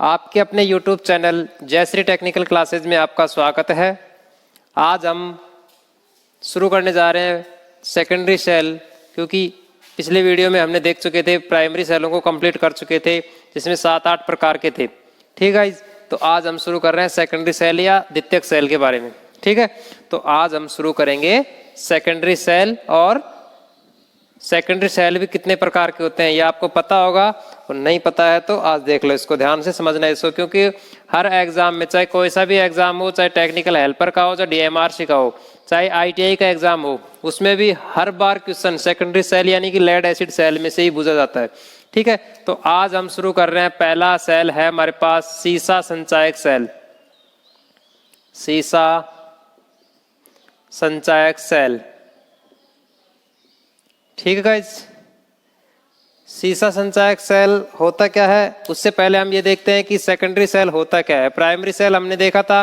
आपके अपने YouTube channel Jayshree technical classes में आपका स्वागत है। आज हम शुरू करने जा रहे हैं सेकेंडरी सेल, क्योंकि पिछले वीडियो में हमने देख चुके थे, प्राइमरी सेलों को कंप्लीट कर चुके थे जिसमें 7-8 प्रकार के थे। ठीक है, तो आज हम शुरू कर रहे हैं सेकेंडरी सेल या द्वितीयक सेल के बारे में। ठीक है, तो आज हम शुरू करेंगे सेकेंडरी सेल। और सेकेंडरी सेल भी कितने प्रकार के होते हैं ये आपको पता होगा, और नहीं पता है तो आज देख लो, इसको ध्यान से समझना है इसको, क्योंकि हर एग्जाम में, चाहे कोई सा भी एग्जाम हो, चाहे टेक्निकल हेल्पर का हो, चाहे डीएमआरसी का हो, चाहे आईटीआई का एग्जाम हो, उसमें भी हर बार क्वेश्चन सेकेंडरी सेल यानी कि लेड एसिड सेल में से ही पूछा जाता है। ठीक है, तो आज हम शुरू कर रहे हैं। पहला सेल है हमारे पास सीसा संचायक सेल। सीसा संचायक सेल, ठीक है गाइस। सीसा संचायक सेल होता क्या है, उससे पहले हम ये देखते हैं कि सेकेंडरी सेल होता क्या है। प्राइमरी सेल हमने देखा था,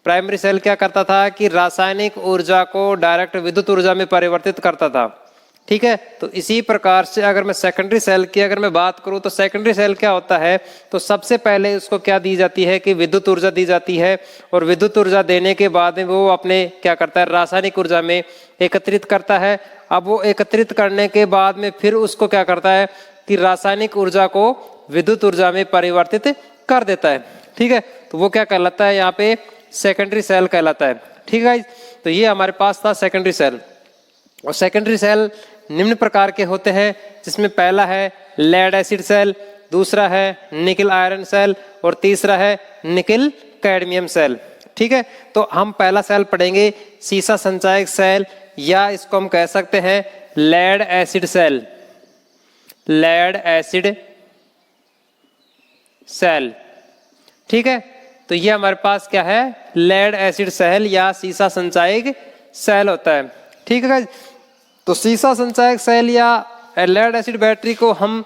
प्राइमरी सेल क्या करता था कि रासायनिक ऊर्जा को डायरेक्ट विद्युत ऊर्जा में परिवर्तित करता था। ठीक है, तो इसी प्रकार से अगर मैं सेकेंडरी सेल की अगर मैं बात करूं तो सेकेंडरी सेल क्या होता है, तो सबसे पहले उसको क्या दी जाती है कि विद्युत ऊर्जा दी जाती है, और विद्युत ऊर्जा देने के बाद में वो अपने क्या करता है, रासायनिक ऊर्जा में एकत्रित करता है। अब वो एकत्रित करने के बाद में फिर उसको क्या करता है कि रासायनिक ऊर्जा को विद्युत ऊर्जा में परिवर्तित कर देता है। ठीक है, तो वो क्या कहलाता है, यहाँ पे सेकेंडरी सेल कहलाता है। ठीक है, तो ये हमारे पास था सेकेंडरी सेल। और सेकेंडरी सेल निम्न प्रकार के होते हैं, जिसमें पहला है लेड एसिड सेल, दूसरा है निकिल आयरन सेल, और तीसरा है निकिल कैडमियम सेल। ठीक है, तो हम पहला सेल पढ़ेंगे सीसा संचायक सेल, या इसको हम कह सकते हैं lead acid cell. Lead acid cell, ठीक है, तो ये हमारे पास क्या है, लेड एसिड सेल या सीसा संचायक सेल होता है। ठीक है, तो सीसा संचायक सेल या लेड एसिड बैटरी को हम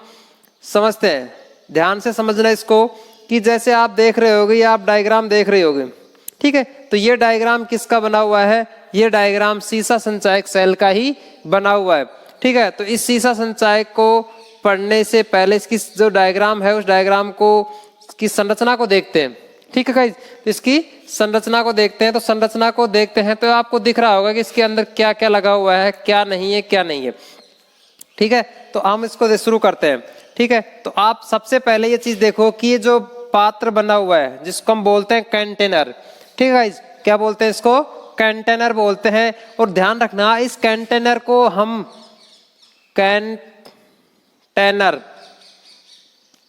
समझते हैं। ध्यान से समझना इसको, कि जैसे आप देख रहे होगे या आप डायग्राम देख रहे होगे। ठीक है, तो ये डायग्राम किसका बना हुआ है, ये डायग्राम सीसा संचायक सेल का ही बना हुआ है। ठीक है, तो इस सीसा संचायक को पढ़ने से पहले इसकी जो डायग्राम है, उस डायग्राम को की संरचना को देखते हैं। ठीक है गाइस, इसकी संरचना को देखते हैं। तो संरचना को देखते हैं तो आपको दिख रहा होगा कि इसके अंदर क्या क्या लगा हुआ है, क्या नहीं है, क्या नहीं है। ठीक है, तो हम इसको शुरू करते हैं। ठीक है, तो आप सबसे पहले ये चीज देखो कि ये जो पात्र बना हुआ है, जिसको हम बोलते हैं कंटेनर। ठीक है गाइस, क्या बोलते हैं इसको, कंटेनर बोलते हैं। और ध्यान रखना, इस कंटेनर को हम कंटेनर,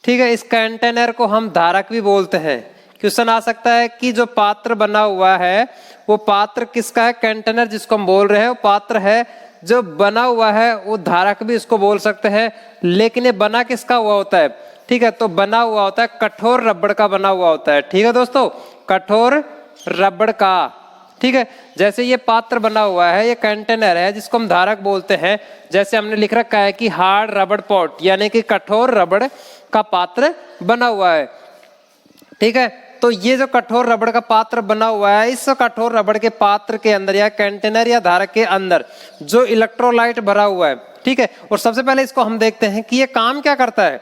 ठीक है, इस कंटेनर को हम धारक भी बोलते हैं। क्वेश्चन आ सकता है कि जो पात्र बना हुआ है वो पात्र किसका है, कंटेनर जिसको हम बोल रहे हैं वो पात्र है। जो बना हुआ है वो धारक भी इसको बोल सकते हैं, लेकिन ये बना किसका हुआ होता है। ठीक है, तो बना हुआ होता है कठोर रबड़ का बना हुआ होता है। ठीक है दोस्तों, कठोर रबड़ का। ठीक है, जैसे ये पात्र बना हुआ है, ये कंटेनर है जिसको हम धारक बोलते हैं। जैसे हमने लिख रखा है कि हार्ड रबड़ पॉट, यानी कि कठोर रबड़ का पात्र बना हुआ है। ठीक है, तो ये जो कठोर रबड़ का पात्र बना हुआ है, इस कठोर रबड़ के पात्र के अंदर या कंटेनर या धारक के अंदर जो इलेक्ट्रोलाइट भरा हुआ है। ठीक है, और सबसे पहले इसको हम देखते हैं कि ये काम क्या करता है।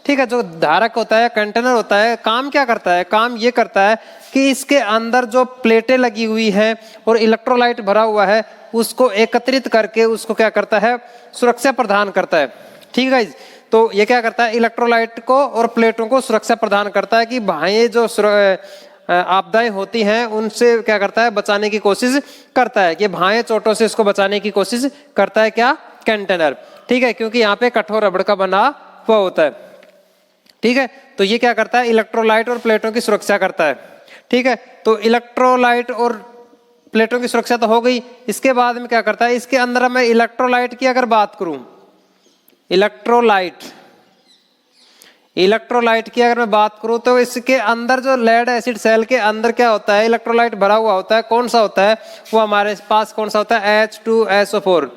ठीक है, जो धारक होता है, कंटेनर होता है, काम क्या करता है, काम ये करता है कि इसके अंदर जो प्लेटें लगी हुई हैं और इलेक्ट्रोलाइट भरा हुआ है, उसको एकत्रित करके उसको क्या करता है, सुरक्षा प्रदान करता है। ठीक है, तो ये क्या करता है, इलेक्ट्रोलाइट को और प्लेटों को सुरक्षा प्रदान करता है कि भाई जो आपदाएं होती हैं उनसे क्या करता है, बचाने की कोशिश करता है, कि भाई चोटों से इसको बचाने की कोशिश करता है क्या, कंटेनर। ठीक है, क्योंकि यहाँ पे कठोर रबड़ का बना हुआ होता है। ठीक है, तो ये क्या करता है, इलेक्ट्रोलाइट और प्लेटों की सुरक्षा करता है। ठीक है, तो इलेक्ट्रोलाइट और प्लेटों की सुरक्षा तो हो गई। इसके बाद में क्या करता है, इसके अंदर मैं इलेक्ट्रोलाइट की अगर बात करूं, इलेक्ट्रोलाइट की अगर मैं बात करूं तो इसके अंदर जो लेड एसिड सेल के अंदर क्या होता है, इलेक्ट्रोलाइट भरा हुआ होता है। कौन सा होता है वो हमारे पास, कौन सा होता है, H2SO4।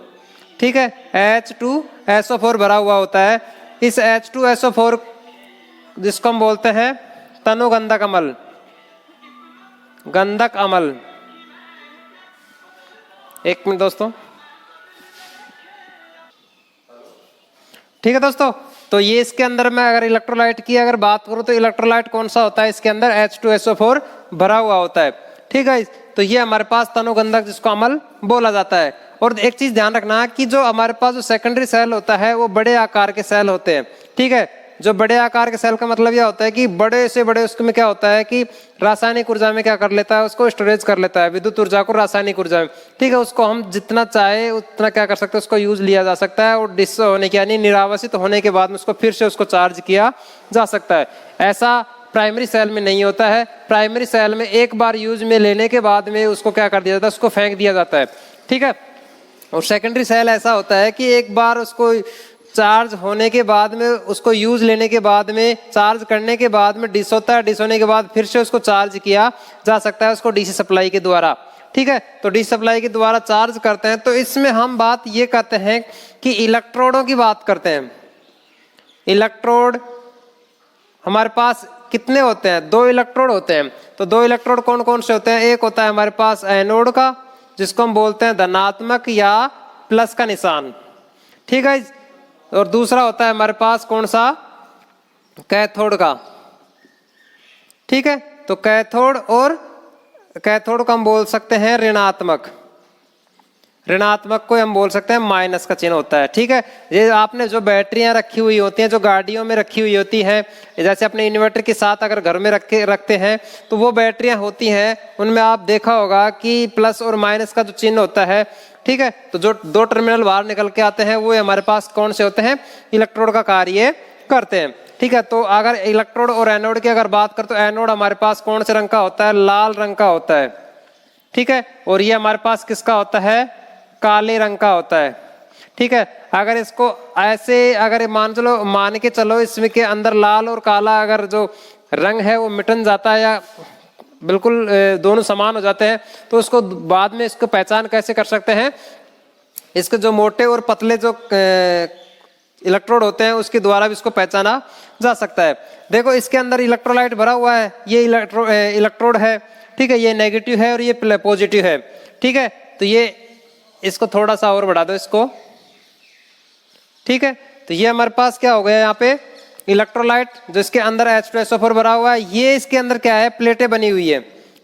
ठीक है, H2SO4 भरा हुआ होता है। इस H2SO4 जिसको हम बोलते हैं तनुगंधक अम्ल, गंधक अम्ल। एक मिनट दोस्तों। ठीक है दोस्तों, तो ये इसके अंदर मैं अगर इलेक्ट्रोलाइट की अगर बात करूं तो इलेक्ट्रोलाइट कौन सा होता है, इसके अंदर H2SO4 भरा हुआ होता है। ठीक है, तो ये हमारे पास तनुगंधक जिसको अम्ल बोला जाता है। और एक चीज ध्यान रखना कि जो हमारे पास जो सेकेंडरी सेल होता है वो बड़े आकार के सेल होते हैं। ठीक है, जो बड़े आकार के सेल का मतलब यह होता है कि बड़े से बड़े उसमें क्या होता है कि रासायनिक ऊर्जा में क्या कर लेता है, उसको स्टोरेज कर लेता है, विद्युत ऊर्जा को रासायनिक ऊर्जा में। ठीक है, उसको हम जितना चाहे उतना क्या कर सकते हैं, उसको यूज लिया जा सकता है और डिस होने के यानी निरावसित होने के बाद में उसको फिर से उसको चार्ज किया जा सकता है। ऐसा प्राइमरी सेल में नहीं होता है। प्राइमरी सेल में एक बार यूज में लेने के बाद में उसको क्या कर दिया जाता है, उसको फेंक दिया जाता है। ठीक है, और सेकेंडरी सेल ऐसा होता है कि एक बार उसको चार्ज होने के बाद में उसको यूज लेने के बाद में चार्ज करने के बाद में डिस होता है, डिस होने के बाद फिर से उसको चार्ज किया जा सकता है उसको डीसी सप्लाई के द्वारा। ठीक है, तो डीसी सप्लाई के द्वारा चार्ज करते हैं। तो इसमें हम बात ये करते हैं कि इलेक्ट्रोडों की बात करते हैं। इलेक्ट्रोड हमारे पास कितने होते हैं, 2 इलेक्ट्रोड होते हैं। तो 2 इलेक्ट्रोड कौन कौन से होते हैं, एक होता है हमारे पास एनोड का जिसको हम बोलते हैं धनात्मक या प्लस का निशान। ठीक है, और दूसरा होता है हमारे पास कौन सा, कैथोड का। ठीक है, तो कैथोड और कैथोड को हम बोल सकते हैं ऋणात्मक, ऋणात्मक को हम बोल सकते हैं माइनस का चिन्ह होता है। ठीक है, ये आपने जो बैटरियां रखी हुई होती हैं, जो गाड़ियों में रखी हुई होती हैं, जैसे अपने इन्वर्टर के साथ अगर घर में रखते हैं तो वो बैटरियां होती हैं, उनमें आप देखा होगा कि प्लस और माइनस का जो चिन्ह होता है। ठीक है, तो जो 2 टर्मिनल बाहर निकल के आते हैं वो हमारे पास कौन से होते हैं, इलेक्ट्रोड का कार्य करते हैं। ठीक है, तो अगर इलेक्ट्रोड और एनोड की अगर बात करें तो एनोड हमारे पास कौन से रंग का होता है, लाल रंग का होता है। ठीक है, और ये हमारे पास किसका होता है, काले रंग का होता है। ठीक है, अगर इसको ऐसे अगर मान के चलो इसमें के अंदर लाल और काला अगर जो रंग है वो मिटन जाता है या बिल्कुल दोनों समान हो जाते हैं तो उसको बाद में इसको पहचान कैसे कर सकते हैं, इसके जो मोटे और पतले जो इलेक्ट्रोड होते हैं उसके द्वारा भी इसको पहचाना जा सकता है। देखो इसके अंदर इलेक्ट्रोलाइट भरा हुआ है, ये इलेक्ट्रोड है। ठीक है, ये नेगेटिव है और ये पॉजिटिव है। ठीक है, तो ये इसको थोड़ा सा और बढ़ा दो इसको। ठीक है, तो ये हमारे पास क्या हो गया यहाँ पे इलेक्ट्रोलाइट जिसके अंदर H2SO4 भरा हुआ है। ये इसके अंदर क्या है, प्लेटें बनी हुई है।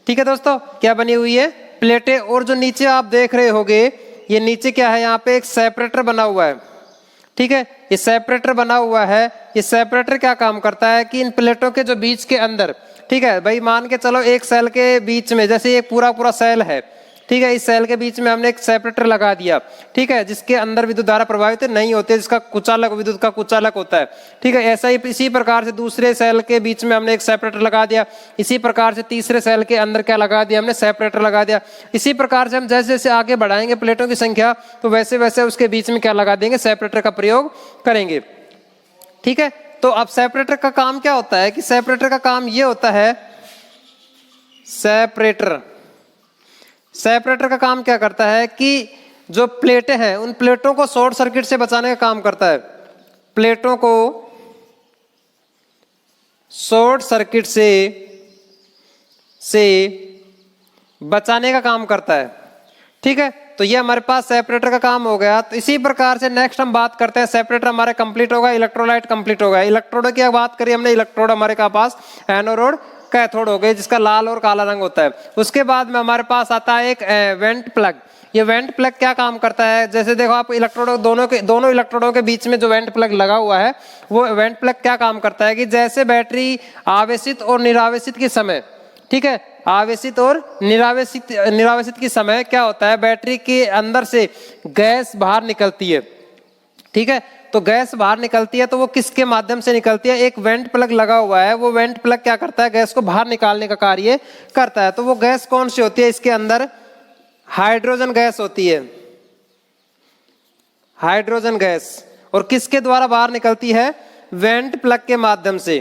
ठीक है दोस्तों, क्या बनी हुई है, प्लेटें। और जो नीचे आप देख रहे होगे ये नीचे क्या है, यहाँ पे एक सेपरेटर बना हुआ है। ठीक है, ये सेपरेटर बना हुआ है। ये सेपरेटर क्या काम करता है कि इन प्लेटों के जो बीच के अंदर, ठीक है भाई मान के चलो एक सेल के बीच में, जैसे एक पूरा सेल है, ठीक है, इस सेल के बीच में हमने एक सेपरेटर लगा दिया। ठीक है, जिसके अंदर विद्युत धारा प्रभावित नहीं होती, जिसका कुचालक विद्युत का कुचालक होता है। ठीक है, ऐसा ही इसी प्रकार से दूसरे सेल के बीच में हमने एक सेपरेटर लगा दिया। इसी प्रकार से तीसरे सेल के अंदर क्या लगा दिया, हमने सेपरेटर लगा दिया। इसी प्रकार से हम जैसे जैसे आगे बढ़ाएंगे प्लेटों की संख्या तो वैसे वैसे उसके बीच में क्या लगा देंगे, सेपरेटर का प्रयोग करेंगे। ठीक है, तो अब सेपरेटर का काम क्या होता है कि सेपरेटर का काम ये होता है, सेपरेटर का काम क्या करता है कि जो प्लेटें हैं उन प्लेटों को शॉर्ट सर्किट से बचाने का काम करता है। प्लेटों को शॉर्ट सर्किट से बचाने का काम करता है। ठीक है, तो ये हमारे पास सेपरेटर का काम हो गया। तो इसी प्रकार से नेक्स्ट हम बात करते हैं, सेपरेटर हमारे कंप्लीट होगा, इलेक्ट्रोलाइट कंप्लीट होगा। इलेक्ट्रोड की बात करी हमने, इलेक्ट्रोड हमारे पास एनोड कैथोड हो गए जिसका लाल और काला रंग होता है। उसके बाद में हमारे पास आता है एक वेंट प्लग। ये वेंट प्लग क्या काम करता है, जैसे देखो आप इलेक्ट्रोड दोनों इलेक्ट्रोडों के बीच में जो वेंट प्लग लगा हुआ है वो वेंट प्लग क्या काम करता है कि जैसे बैटरी आवेशित और निरावेशित के समय, ठीक है, आवेशित और निरावेशित के समय क्या होता है, बैटरी के अंदर से गैस बाहर निकलती है। ठीक है, तो गैस बाहर निकलती है तो वो किसके माध्यम से निकलती है, एक वेंट प्लग लगा हुआ है। वो वेंट प्लग क्या करता है, गैस को बाहर निकालने का कार्य करता है। तो वो गैस कौन सी होती है, इसके अंदर हाइड्रोजन गैस होती है, हाइड्रोजन गैस। और किसके द्वारा बाहर निकलती है, वेंट प्लग के माध्यम से।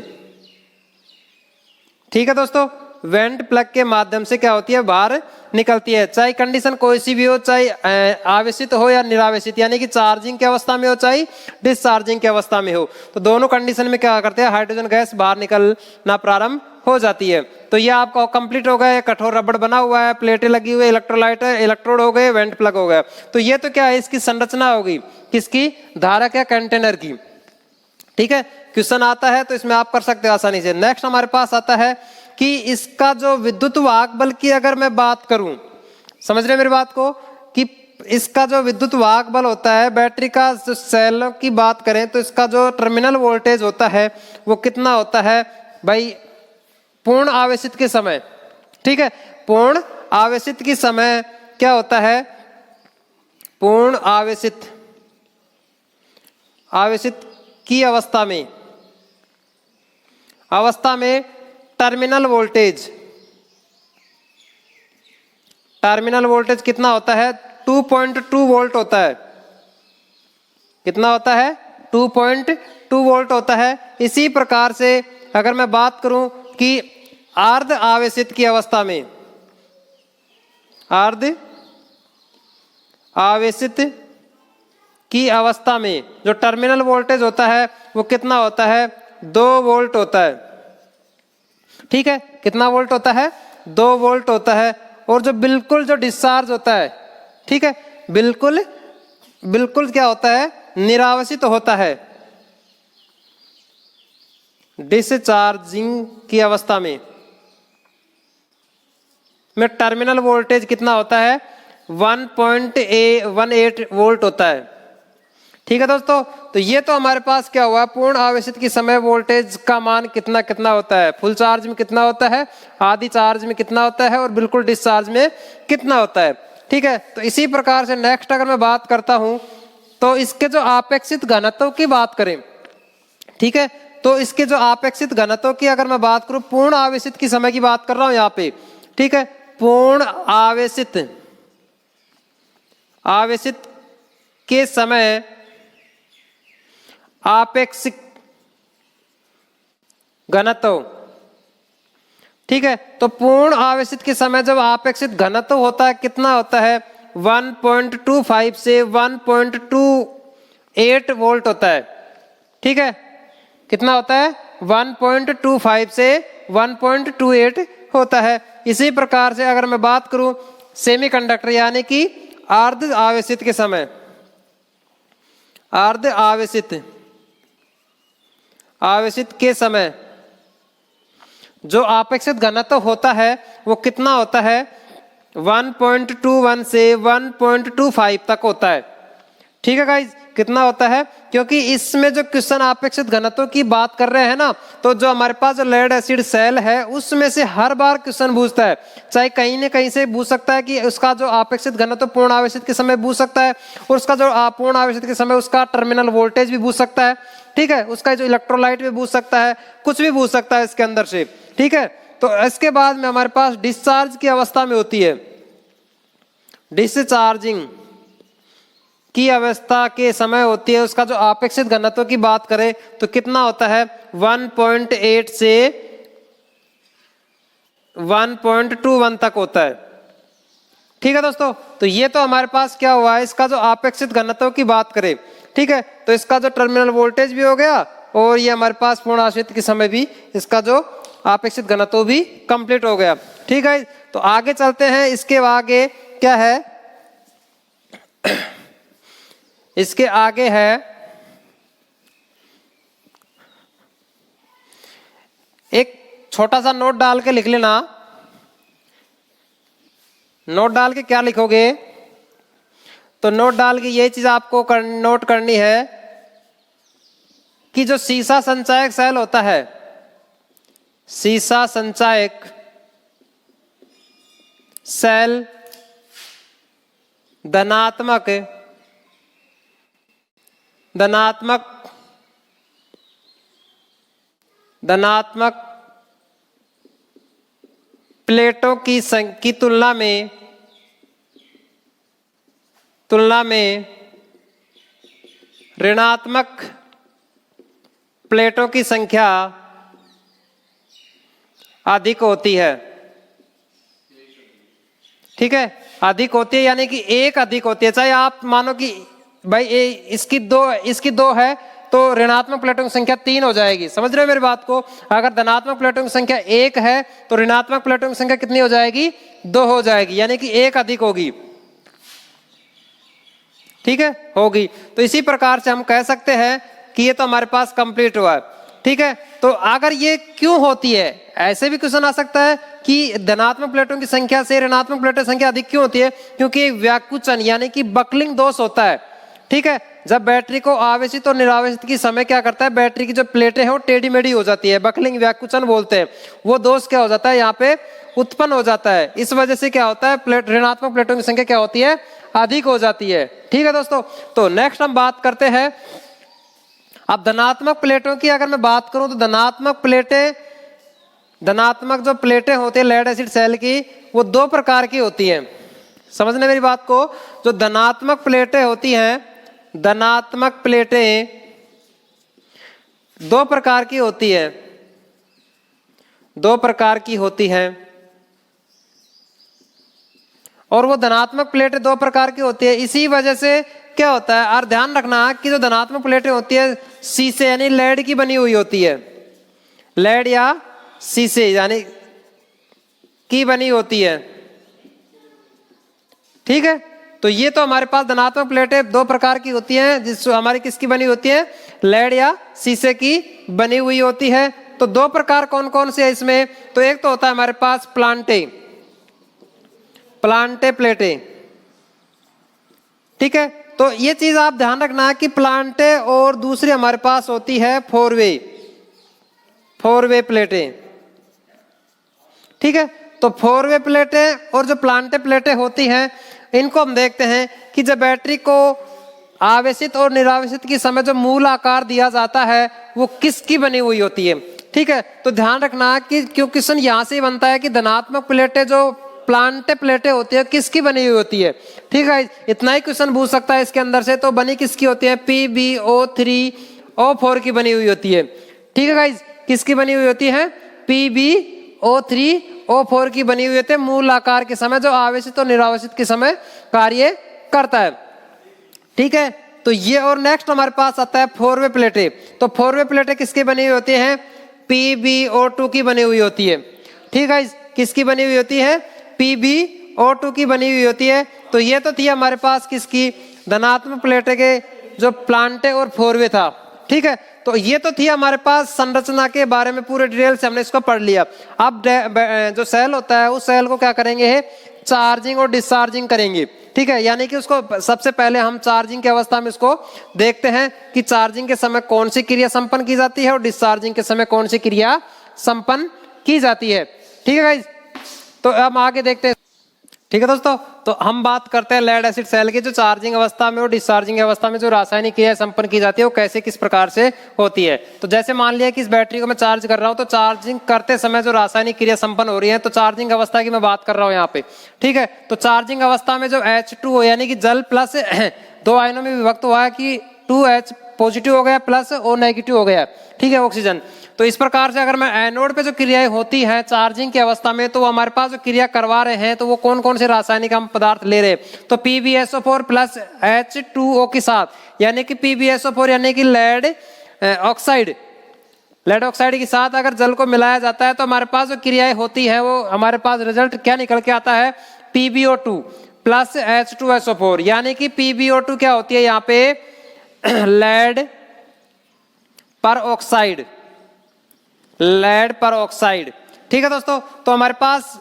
ठीक है दोस्तों, वेंट प्लग के माध्यम से क्या होती है, बाहर निकलती है। चाहे कंडीशन कोई सी भी हो, चाहे आवेशित हो या निरावेशित, यानी कि चार्जिंग की अवस्था में हो चाहे डिस्चार्जिंग की अवस्था में हो, तो दोनों कंडीशन में क्या करते हैं, हाइड्रोजन गैस बाहर निकलना प्रारंभ हो जाती है। तो ये आपका कंप्लीट हो गया, कठोर रबड़ बना हुआ है, प्लेटें लगी हुई है, इलेक्ट्रोलाइट है, इलेक्ट्रोड हो गए, वेंट प्लग हो गया। तो ये तो क्या है, इसकी संरचना होगी किसकी, धारक या कंटेनर की। ठीक है, क्वेश्चन आता है तो इसमें आप कर सकते हो आसानी से। नेक्स्ट हमारे पास आता है कि इसका जो विद्युत वाहक बल की अगर मैं बात करूं, समझ रहे हैं मेरी बात को, कि इसका जो विद्युत वाहक बल होता है बैटरी का, जो सेल की बात करें तो इसका जो टर्मिनल वोल्टेज होता है वो कितना होता है भाई पूर्ण आवेशित के समय। ठीक है, पूर्ण आवेशित के समय क्या होता है, पूर्ण आवेशित की अवस्था में टर्मिनल वोल्टेज कितना होता है, 2.2 वोल्ट होता है। कितना होता है, 2.2 वोल्ट होता है। इसी प्रकार से अगर मैं बात करूं कि अर्ध आवेशित की अवस्था में, अर्ध आवेशित की अवस्था में जो टर्मिनल वोल्टेज होता है वो कितना होता है, 2 वोल्ट होता है। ठीक है, कितना वोल्ट होता है, 2 वोल्ट होता है। और जो बिल्कुल जो डिस्चार्ज होता है, ठीक है, बिल्कुल क्या होता है, निरावशित होता है। डिस्चार्जिंग की अवस्था में टर्मिनल वोल्टेज कितना होता है, 1.18 वोल्ट होता है। ठीक है दोस्तों, तो ये तो हमारे पास क्या हुआ, पूर्ण आवेशित की समय वोल्टेज का मान कितना कितना होता है, फुल चार्ज में कितना होता है, आधी चार्ज में कितना होता है और बिल्कुल डिस्चार्ज में कितना होता है। ठीक है, तो इसी प्रकार से नेक्स्ट अगर मैं बात करता हूं तो इसके जो आपेक्षित घनत्व की बात करें, ठीक है, तो इसके जो आपेक्षित घनत्व की अगर मैं बात करूं, पूर्ण आवेशित की समय की बात कर रहा हूं यहाँ पे। ठीक है, पूर्ण आवेशित के समय आपेक्षिक घनत्व। ठीक है, तो पूर्ण आवेशित के समय जब आपेक्षित घनत्व होता है कितना होता है, 1.25 से 1.28 वोल्ट होता है। ठीक है, कितना होता है, 1.25 से 1.28 होता है। इसी प्रकार से अगर मैं बात करूं सेमीकंडक्टर यानी कि अर्ध आवेशित के समय, अर्ध आवेशित के समय जो आपेक्षित घनत्व होता है वो कितना होता है, 1.21 से 1.25 तक होता है। ठीक है गाइज, कितना होता है, क्योंकि इसमें जो क्वेश्चन आपेक्षित घनत्व की बात कर रहे हैं ना, तो जो हमारे पास जो लेड एसिड सेल है उसमें से हर बार क्वेश्चन पूछता है, चाहे कहीं न कहीं से पूछ सकता है कि उसका जो आपेक्षित घनत्व पूर्ण आवेशित के समय पूछ सकता है, और उसका जो पूर्ण आवेशित के समय उसका टर्मिनल वोल्टेज भी पूछ सकता है। ठीक है, उसका जो इलेक्ट्रोलाइट भी पूछ सकता है, कुछ भी पूछ सकता है इसके अंदर से। ठीक है, तो इसके बाद में हमारे पास डिस्चार्ज की अवस्था में होती है, डिस्चार्जिंग की अवस्था के समय होती है, उसका जो आपेक्षित घनत्व की बात करें तो कितना होता है, 1.8 से 1.21 तक होता है। ठीक है दोस्तों, तो ये तो हमारे पास क्या हुआ है, इसका जो आपेक्षित घनत्व की बात करें। ठीक है, तो इसका जो टर्मिनल वोल्टेज भी हो गया और ये हमारे पास पूर्ण आवेशित के समय भी इसका जो आपेक्षित घनत्व भी कंप्लीट हो गया। ठीक है, तो आगे चलते हैं। इसके आगे क्या है, इसके आगे है एक छोटा सा नोट डाल के लिख लेना। नोट डाल के क्या लिखोगे, तो नोट डाल के ये चीज आपको नोट करनी है कि जो सीसा संचायक सेल होता है, सीसा संचायक सेल धनात्मक प्लेटों की तुलना में ऋणात्मक प्लेटों की संख्या अधिक होती है। ठीक है, अधिक होती है यानी कि एक अधिक होती है। चाहे आप मानो कि भाई इसकी दो है तो ऋणात्मक प्लेटों की संख्या 3 हो जाएगी। समझ रहे हो मेरी बात को? अगर धनात्मक प्लेटों की संख्या 1 है तो ऋणात्मक प्लेटों की संख्या कितनी हो जाएगी, 2 हो जाएगी, यानी कि 1 अधिक होगी। ठीक है, होगी। तो इसी प्रकार से हम कह सकते हैं कि ये तो हमारे पास कंप्लीट हुआ है। ठीक है, तो अगर ये क्यों होती है, ऐसे भी क्वेश्चन आ सकता है कि धनात्मक प्लेटों की संख्या से ऋणात्मक प्लेटों की संख्या अधिक क्यों होती है, क्योंकि एक व्याकुचन यानी कि बकलिंग दोष होता है। ठीक है, जब बैटरी को आवेशित और निरावेशित की समय क्या करता है, बैटरी की जो प्लेटें हैं वो टेढ़ी मेढ़ी हो जाती है, बकलिंग व्याकुचन बोलते हैं। वो दोष क्या हो जाता है यहाँ पे उत्पन्न हो जाता है। इस वजह से क्या होता है, प्लेट ऋणात्मक प्लेटों की संख्या क्या होती है, अधिक हो जाती है। ठीक है दोस्तों, तो नेक्स्ट हम बात करते हैं अब धनात्मक प्लेटों की। अगर मैं बात करूं तो धनात्मक जो प्लेटें होती है लेड एसिड सेल की, वो दो प्रकार की होती हैं। समझने मेरी बात को, जो धनात्मक प्लेटें होती हैं, धनात्मक प्लेटें दो प्रकार की होती है, दो प्रकार की होती हैं। और वो धनात्मक प्लेटें दो प्रकार की होती है, इसी वजह से क्या होता है, और ध्यान रखना कि जो धनात्मक प्लेटें होती है शीशे यानी लेड की बनी हुई होती है, लेड या शीशे यानी की बनी होती है। ठीक है, तो ये तो हमारे पास धनात्मक प्लेटें दो प्रकार की होती हैं, जिस हमारी किसकी बनी होती है, लेड या शीशे की बनी हुई होती है। तो दो प्रकार कौन कौन से है इसमें, तो एक तो होता है हमारे पास प्लांटे प्लेटें। ठीक है, तो ये चीज आप ध्यान रखना कि प्लांटे और दूसरी हमारे पास होती है फोर वे प्लेटें। ठीक है, तो फोर वे प्लेटें और जो प्लांटे प्लेटें होती हैं, इनको हम देखते हैं कि जब बैटरी को आवेशित और निरावेशित के समय जो मूल आकार दिया जाता है वो किसकी बनी हुई होती है। ठीक है, तो ध्यान रखना कि क्यों क्वेश्चन यहाँ से बनता है कि धनात्मक प्लेटें जो प्लांटे प्लेटें होती है किसकी बनी हुई होती है। ठीक है, इतना ही क्वेश्चन पूछ सकता है इसके अंदर से, तो बनी किसकी होती है, PbO3O4 की बनी हुई होती है। ठीक है गाइज, किसकी बनी हुई होती है, PbO3O4 की बनी हुई होती है, मूल आकार के समय जो आवेशित और निरावेशित के समय कार्य करता है। ठीक है, तो ये और नेक्स्ट हमारे पास आता है फोर वे प्लेटें। तो फोर वे प्लेटें किसकी बनी हुई होती है, PbO2 की बनी हुई होती है। ठीक है, किसकी बनी हुई होती है, PbO2 की बनी हुई होती है। तो ये तो थी हमारे पास किसकी, धनात्मक प्लेटें के जो प्लांटे और फोर वे था। ठीक है, तो ये तो थी हमारे पास संरचना के बारे में पूरे डिटेल से हमने इसको पढ़ लिया। अब जो सेल होता है उस सेल को क्या करेंगे, चार्जिंग और डिस्चार्जिंग करेंगे। ठीक है, यानी कि उसको सबसे पहले हम चार्जिंग की अवस्था में इसको देखते हैं कि चार्जिंग के समय कौन सी क्रिया संपन्न की जाती है और डिस्चार्जिंग के समय कौन सी क्रिया संपन्न की जाती है। ठीक है गाइस, तो हम आगे देखते हैं। ठीक है दोस्तों, तो हम बात करते हैं लेड एसिड सेल की जो चार्जिंग अवस्था में और डिस्चार्जिंग अवस्था में जो रासायनिक क्रिया संपन्न की जाती है वो कैसे किस प्रकार से होती है। तो जैसे मान लिया कि इस बैटरी को मैं चार्ज कर रहा हूं, तो चार्जिंग करते समय जो रासायनिक क्रिया संपन्न हो रही है, तो चार्जिंग अवस्था की मैं बात कर रहा हूं यहाँ पे। ठीक है, तो चार्जिंग अवस्था में जो H2 यानी कि जल प्लस दो आयनों में विभक्त हुआ है कि 2H पॉजिटिव हो गया प्लस O नेगेटिव हो गया। ठीक है, ऑक्सीजन। तो इस प्रकार से अगर मैं एनोड पे जो क्रियाएं होती हैं चार्जिंग की अवस्था में, तो हमारे पास जो क्रिया करवा रहे हैं तो वो कौन कौन से रासायनिक हम पदार्थ ले रहे हैं, तो PbSO4 प्लस H2O के साथ, यानी कि PbSO4 यानी कि लेड ऑक्साइड के साथ अगर जल को मिलाया जाता है तो हमारे पास जो क्रियाएं होती है वो हमारे पास रिजल्ट क्या निकल के आता है, PbO2 प्लस H2SO4, यानी कि PbO2 क्या होती है यहाँ पे, लेड पर ऑक्साइड। ठीक है दोस्तों, तो हमारे पास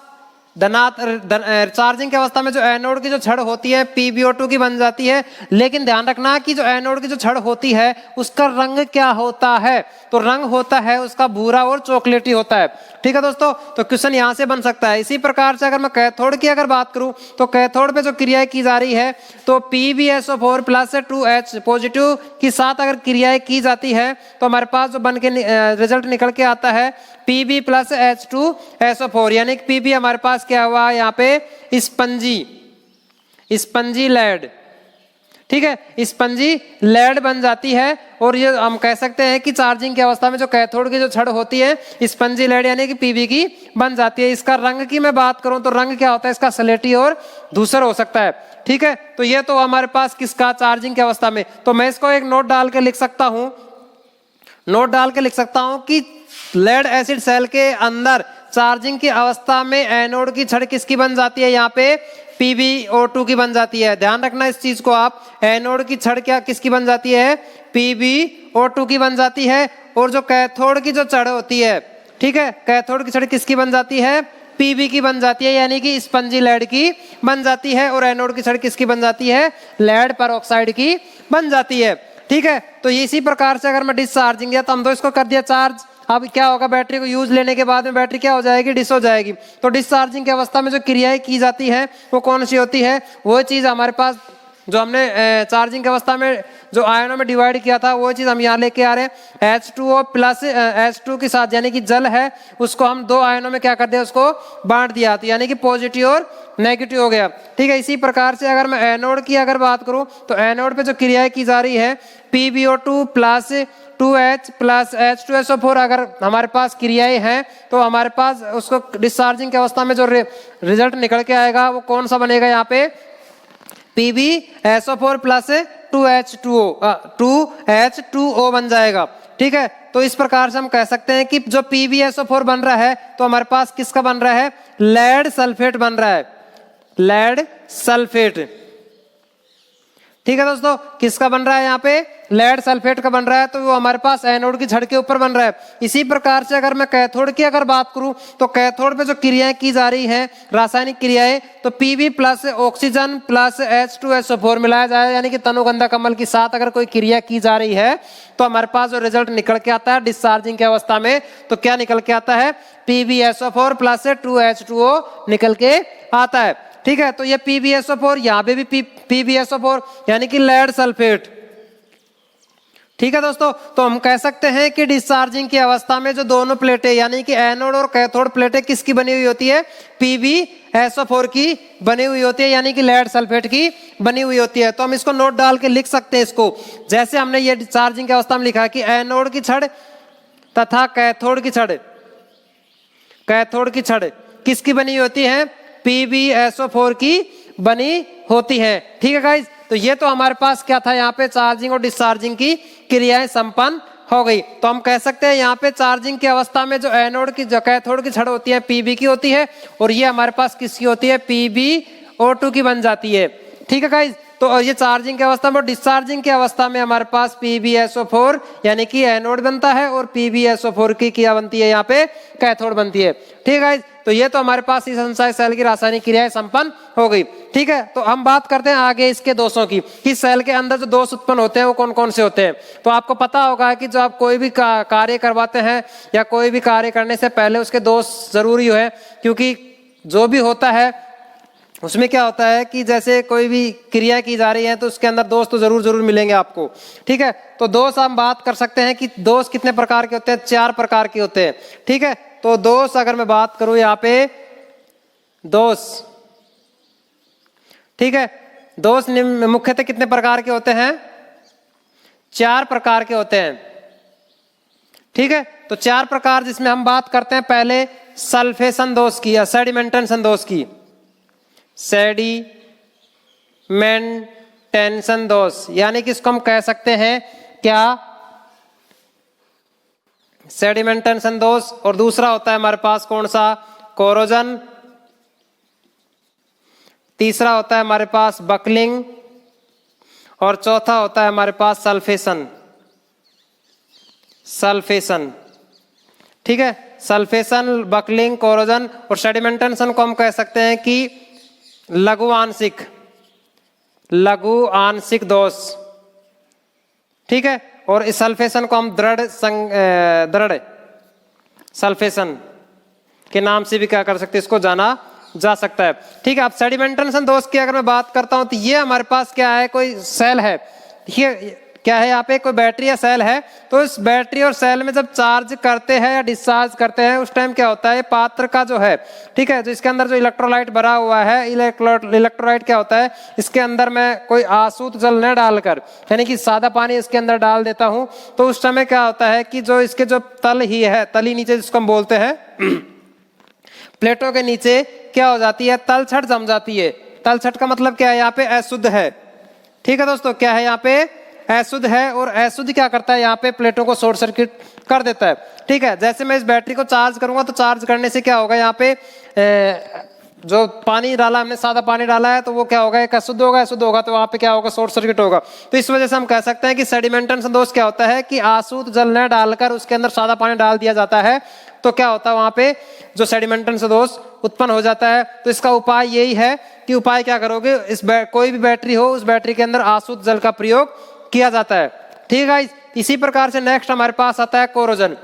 चार्जिंग की अवस्था में जो एनोड की जो छड़ होती है PbO2 की बन जाती है। लेकिन ध्यान रखना कि जो एनोड की जो छड़ होती है उसका रंग क्या होता है, तो रंग होता है उसका भूरा और चॉकलेटी होता है। ठीक है दोस्तों, तो क्वेश्चन यहां से बन सकता है। इसी प्रकार से अगर मैं कैथोड की अगर बात करूं तो कैथोड पे जो क्रियाएं की जा रही है तो PbSO4 प्लस 2H पॉजिटिव के साथ अगर क्रियाएं की जाती है तो हमारे पास जो बन के रिजल्ट निकल के आता है Pb प्लस H2SO4, यानी कि Pb हमारे पास क्या हुआ यहाँ पे, स्पंजी लेड। ठीक है, स्पंजी लेड बन जाती है। और ये हम कह सकते हैं कि चार्जिंग की अवस्था में जो कैथोड की जो छड़ होती है स्पंजी लेड यानी कि Pb की बन जाती है। इसका रंग की मैं बात करूं तो रंग क्या होता है इसका, सलेटी और धूसर हो सकता है। ठीक है, तो ये तो हमारे पास किसका, चार्जिंग की अवस्था में। तो मैं इसको एक नोट डाल के लिख सकता हूं कि लेड एसिड सेल के अंदर चार्जिंग की अवस्था में एनोड की छड़ किसकी बन जाती है, यहाँ पे PbO2 की बन जाती है। ध्यान रखना इस चीज को आप, एनोड की छड़ क्या किसकी बन जाती है, PbO2 की बन जाती है। और जो कैथोड की जो छड़ होती है, ठीक है, कैथोड की छड़ किसकी बन जाती है, Pb की बन जाती है, यानी कि स्पंजी लेड की बन जाती है। और एनोड की छड़ किसकी बन जाती है, लेड पेरोक्साइड की बन जाती है। ठीक है, तो इसी प्रकार से अगर मैं डिस्चार्जिंग दिया तो हम तो इसको कर दिया चार्ज, अब क्या होगा, बैटरी को यूज लेने के बाद में बैटरी क्या हो जाएगी, डिस हो जाएगी। तो डिस्चार्जिंग की अवस्था में जो क्रियाएं की जाती है वो कौन सी होती है, वो चीज हमारे पास जो हमने चार्जिंग की अवस्था में जो आयनों में डिवाइड किया था वो चीज हम यहाँ लेके आ रहे हैं। H2O प्लस H2 के साथ, यानी कि जल है, उसको हम दो आयनों में क्या कर दिया, उसको बांट दिया, तो यानी कि पॉजिटिव और नेगेटिव हो गया। ठीक है, इसी प्रकार से अगर मैं एनोड की अगर बात करूं तो एनोड पे जो क्रियाएं की जा रही है, PbO2 plus 2H plus H2SO4 अगर हमारे पास क्रियाएं हैं तो हमारे पास उसको डिस्चार्जिंग की अवस्था में जो रिजल्ट निकल के आएगा वो कौन सा बनेगा, यहाँ पे PbSO4 प्लस 2H2O बन जाएगा। ठीक है, तो इस प्रकार से हम कह सकते हैं कि जो PbSO4 बन रहा है तो हमारे पास किसका बन रहा है, लेड सल्फेट बन रहा है, लेड सल्फेट। ठीक है दोस्तों, किसका बन रहा है, यहाँ पे लेड सल्फेट का बन रहा है, तो वो हमारे पास एनोड की छड़ के ऊपर बन रहा है। इसी प्रकार से अगर मैं कैथोड की अगर बात करूं तो कैथोड पे जो क्रियाएं की जा रही हैं, रासायनिक क्रियाएं, तो Pb plus oxygen plus H2SO4 मिलाया जाए, यानी कि तनुगंधा कमल के साथ अगर कोई क्रिया की जा रही है तो हमारे पास जो रिजल्ट निकल के आता है डिस्चार्जिंग की अवस्था में, तो क्या निकल के आता है, PbSO4 प्लस 2H2O निकल के आता है। ठीक है, तो ये PbSO4, यहाँ पे भी PbSO4 यानी कि लेड सल्फेट। ठीक है दोस्तों, तो हम कह सकते हैं कि डिस्चार्जिंग की अवस्था में जो दोनों प्लेटें यानी कि एनोड और कैथोड प्लेटें किसकी बनी हुई होती है, PbSO4 की बनी हुई होती है, यानी कि लेड सल्फेट की बनी हुई होती है। तो हम इसको नोट डाल के लिख सकते हैं इसको, जैसे हमने ये डिस्चार्जिंग की अवस्था में लिखा कि एनोड की छड़ तथा कैथोड की छड़, कैथोड की छड़ किसकी बनी होती है, PbSO4 की बनी होती है। ठीक है गाइस, तो ये तो हमारे पास क्या था, यहाँ पे चार्जिंग और डिस्चार्जिंग की क्रियाएं संपन्न हो गई। तो हम कह सकते हैं यहाँ पे चार्जिंग की अवस्था में जो एनोड की जो कैथोड की छड़ होती है Pb की होती है, और ये हमारे पास किसकी होती है, PbO2 की बन जाती है। ठीक है गाइस, तो ये चार्जिंग की अवस्था में, और डिस्चार्जिंग की अवस्था में हमारे पास PbSO4 यानी कि एनोड बनता है और PbSO4 की क्या बनती है, यहाँ पे कैथोड बनती है। ठीक है गाइस, तो ये तो हमारे पास इस संचय सेल की रासायनिक क्रियाएं संपन्न हो गई। ठीक है, तो हम बात करते हैं आगे इसके दोषों की, कि सेल के अंदर जो दोष उत्पन्न होते हैं वो कौन कौन से होते हैं। तो आपको पता होगा कि जो आप कोई भी कार्य करवाते हैं या कोई भी कार्य करने से पहले उसके दोष जरूरी है, क्योंकि जो भी होता है उसमें क्या होता है कि जैसे कोई भी क्रिया की जा रही है तो उसके अंदर दोष तो जरूर मिलेंगे आपको। ठीक है, तो दोष हम बात कर सकते हैं कि दोष कितने प्रकार के होते हैं, 4 प्रकार के होते हैं। ठीक है, तो दोष अगर मैं बात करूं यहाँ पे दोष, ठीक है, दोष मुख्यतः कितने प्रकार के होते हैं, 4 प्रकार के होते हैं। ठीक है, तो 4 प्रकार, जिसमें हम बात करते हैं पहले सल्फेशन दोष की या सेडिमेंटेशन दोष की, सेडिमेंटेशन दोष, यानी कि इसको हम कह सकते हैं क्या, सेडिमेंटेशन दोष। और दूसरा होता है हमारे पास कौन सा, कोरोजन। तीसरा होता है हमारे पास बकलिंग, और चौथा होता है हमारे पास सल्फेशन, सल्फेशन। ठीक है, सल्फेशन, बकलिंग, कोरोजन और सेडिमेंटेशन को हम कह सकते हैं कि लघु आंशिक दोष। ठीक है, और इस सल्फेशन को हम दृढ़ सल्फेशन के नाम से भी क्या कर सकते हैं, इसको जाना जा सकता है। ठीक है, अब सेडिमेंटेशन दोष की अगर मैं बात करता हूं तो ये हमारे पास क्या है, कोई सेल है, देखिए क्या है, यहाँ पे कोई बैटरी या सेल है, तो इस बैटरी और सेल में जब चार्ज करते हैं या डिस्चार्ज करते हैं उस टाइम क्या होता है, पात्र का जो है, ठीक है, जो इसके अंदर जो इलेक्ट्रोलाइट भरा हुआ है, इलेक्ट्रोलाइट क्या होता है, इसके अंदर मैं कोई आसूत जल न डालकर, यानी कि सादा पानी इसके अंदर डाल देता हूं, तो उस समय क्या होता है कि जो इसके जो तल ही है, तली नीचे जिसको हम बोलते हैं प्लेटों के नीचे क्या हो जाती है, तलछट जम जाती है। तलछट का मतलब क्या है, यहाँ पे अशुद्ध है। ठीक है दोस्तों, क्या है यहाँ पे, अशुद्ध है, और अशुद्ध क्या करता है, यहाँ पे प्लेटों को शॉर्ट सर्किट कर देता है। ठीक है, जैसे मैं इस बैटरी को चार्ज करूंगा तो चार्ज करने से क्या होगा, यहाँ पे जो पानी डाला हमने, सादा पानी डाला है, तो वो क्या होगा, एक अशुद्ध होगा, अशुद्ध होगा तो वहां पे क्या होगा, शॉर्ट सर्किट होगा। तो इस वजह से हम कह सकते हैं कि सेडिमेंटेशन दोष क्या होता है कि अशुद्ध जल न डालकर उसके अंदर सादा पानी डाल दिया जाता है, तो क्या होता है वहां पे जो सेडिमेंटेशन दोष उत्पन्न हो जाता है। तो इसका उपाय यही है कि उपाय क्या करोगे, कोई भी बैटरी हो, उस बैटरी के अंदर अशुद्ध जल का प्रयोग किया जाता है। ठीक है, इसी प्रकार से नेक्स्ट हमारे पास आता है कोरोजन।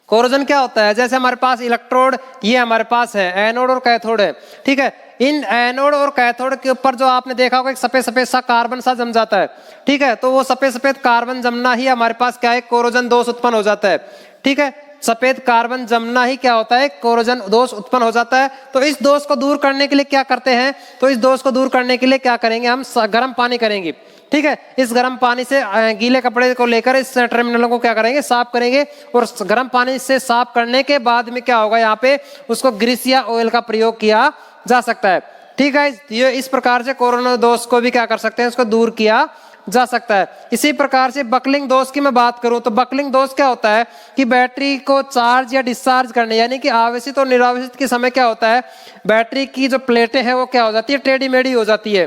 कोरोजन क्या होता है, जैसे हमारे पास इलेक्ट्रोड ये हमारे पास है, एनोड और कैथोड है। ठीक है, इन एनोड और कैथोड के ऊपर जो आपने देखा होगा एक सफेद सफेद सा कार्बन सा जम जाता है। ठीक है, तो वो सफेद सफेद कार्बन जमना ही हमारे पास क्या है, कोरोजन दोष उत्पन्न हो जाता है। ठीक है, सफेद कार्बन जमना ही क्या होता है, कोरोजन दोष उत्पन्न हो जाता है। तो इस दोष को दूर करने के लिए क्या करते हैं, तो इस दोष को दूर करने के लिए क्या करेंगे, हम गर्म पानी करेंगे। ठीक है, इस गर्म पानी से गीले कपड़े को लेकर इस टर्मिनलों को क्या करेंगे, साफ करेंगे, और गर्म पानी से साफ करने के बाद में क्या होगा, यहाँ पे उसको ग्रीस या ऑयल का प्रयोग किया जा सकता है। ठीक है, ये इस प्रकार से कोरोना दोष को भी क्या कर सकते हैं, उसको दूर किया जा सकता है। इसी प्रकार से बकलिंग दोष की मैं बात करूं तो बकलिंग दोष क्या होता है कि बैटरी को चार्ज या डिस्चार्ज करने, यानी कि आवेशित और निरावेशित के समय क्या होता है, बैटरी की जो प्लेटें हैं वो क्या हो जाती है, टेढ़ी मेढ़ी हो जाती है।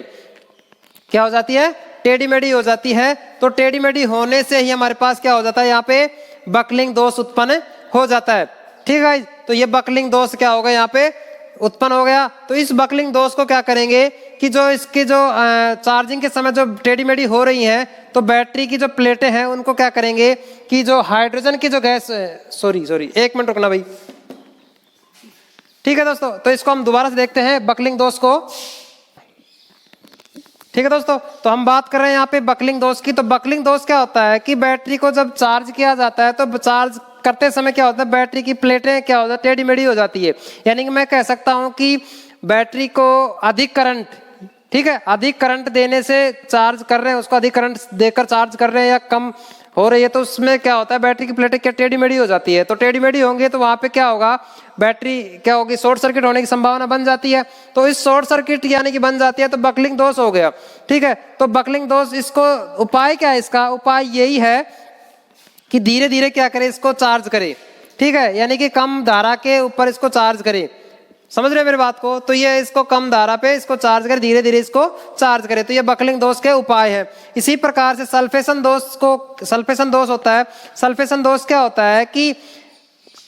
क्या हो जाती है, टेढ़ी मेढ़ी हो जाती है। तो टेढ़ी मेढ़ी होने से ही हमारे पास क्या हो जाता है, यहाँ पे बकलिंग दोष उत्पन्न हो जाता है। ठीक है, तो ये बकलिंग दोष क्या होगा, यहाँ पे उत्पन्न हो गया। तो इस बकलिंग दोष को क्या करेंगे कि जो इसके जो चार्जिंग के समय जो टेढ़ी मेढ़ी हो रही हैं, तो बैटरी की जो प्लेटें हैं उनको क्या करेंगे कि जो हाइड्रोजन की जो गैस, सॉरी एक मिनट रुकना भाई। ठीक है दोस्तों, तो इसको हम दोबारा से देखते हैं बकलिंग दोष को। ठीक है दोस्तों, तो हम बात कर रहे हैं यहाँ पे बकलिंग दोष की। तो बकलिंग दोष क्या होता है कि बैटरी को जब चार्ज किया जाता है तो चार्ज करते समय क्या होता है, बैटरी की प्लेटें क्या होता है, टेढ़ी मेढ़ी हो जाती है। यानी कि मैं कह सकता हूं कि बैटरी को अधिक करंट, ठीक है, अधिक करंट देने से चार्ज कर रहे हैं, उसको अधिक करंट देकर चार्ज कर रहे हैं या कम हो रही है, तो उसमें क्या होता है, बैटरी की प्लेटें क्या टेढ़ी मेढ़ी हो जाती है। तो टेढ़ी मेढ़ी होंगे तो वहां पे क्या होगा, बैटरी क्या होगी, शॉर्ट सर्किट होने की संभावना बन जाती है। तो इस शॉर्ट सर्किट यानी कि बन जाती है तो बकलिंग दोष हो गया। ठीक है, तो बकलिंग दोष, इसको उपाय क्या है, इसका उपाय यही है कि धीरे धीरे क्या करे, इसको चार्ज करे। ठीक है, यानी कि कम धारा के ऊपर इसको चार्ज करे। समझ रहे मेरी बात को, तो ये इसको कम धारा पे इसको चार्ज करे, धीरे धीरे इसको चार्ज करे। तो ये बकलिंग दोष के उपाय है। इसी प्रकार से सल्फेशन दोष होता है। सल्फेशन दोष क्या होता है कि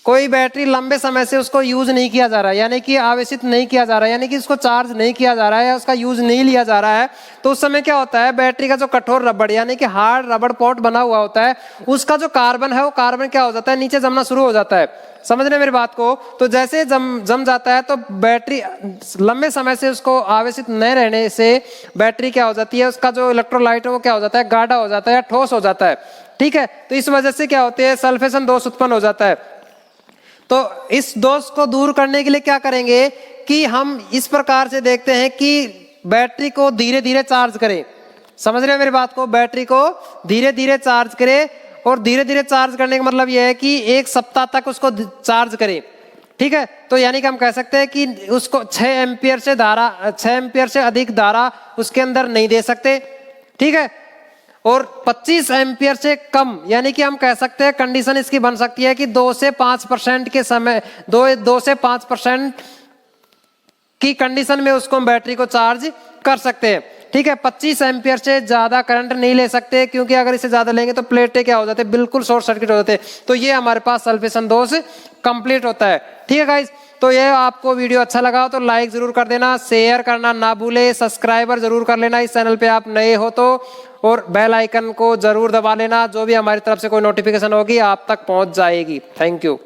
कोई बैटरी लंबे समय से उसको यूज नहीं किया जा रहा है, यानी कि आवेशित नहीं किया जा रहा है, यानी कि उसको चार्ज नहीं किया जा रहा है या उसका यूज नहीं लिया जा रहा है, तो उस समय क्या होता है, बैटरी का जो कठोर रबड़ यानी कि हार्ड रबड़ पॉट बना हुआ होता है, उसका जो कार्बन है वो कार्बन क्या हो जाता है, नीचे जमना शुरू हो जाता है। समझ रहे मेरी बात को, तो जैसे जम जाता है तो बैटरी लंबे समय से उसको आवेशित न रहने से बैटरी क्या हो जाती है, उसका जो इलेक्ट्रोलाइट है वो क्या हो जाता है, गाढ़ा हो जाता है या ठोस हो जाता है। ठीक है, तो इस वजह से क्या होती है, सल्फेशन दोष उत्पन्न हो जाता है। तो इस दोष को दूर करने के लिए क्या करेंगे कि हम इस प्रकार से देखते हैं कि बैटरी को धीरे धीरे चार्ज करें। समझ रहे हैं मेरी बात को, बैटरी को धीरे धीरे चार्ज करें, और धीरे धीरे चार्ज करने का मतलब यह है कि 1 सप्ताह तक उसको चार्ज करें। ठीक है, तो यानी कि हम कह सकते हैं कि उसको 6 एम्पियर से अधिक धारा उसके अंदर नहीं दे सकते। ठीक है, और 25 एम्पियर से कम, यानी कि हम कह सकते हैं कंडीशन इसकी बन सकती है कि 2 से 5% के समय 2 से 5% की कंडीशन में उसको हम बैटरी को चार्ज कर सकते हैं। ठीक है, 25 एम्पियर से ज्यादा करंट नहीं ले सकते, क्योंकि अगर इससे ज्यादा लेंगे तो प्लेटें क्या हो जाते हैं, बिल्कुल शॉर्ट सर्किट हो जाते हैं। तो ये हमारे पास सल्फेशन दोष कंप्लीट होता है। ठीक है गाइस, तो ये आपको वीडियो अच्छा लगा हो तो लाइक जरूर कर देना, शेयर करना ना भूले, सब्सक्राइबर जरूर कर लेना इस चैनल पे आप नए हो तो, और बेल आइकन को जरूर दबा लेना, जो भी हमारी तरफ से कोई नोटिफिकेशन होगी आप तक पहुंच जाएगी। Thank you.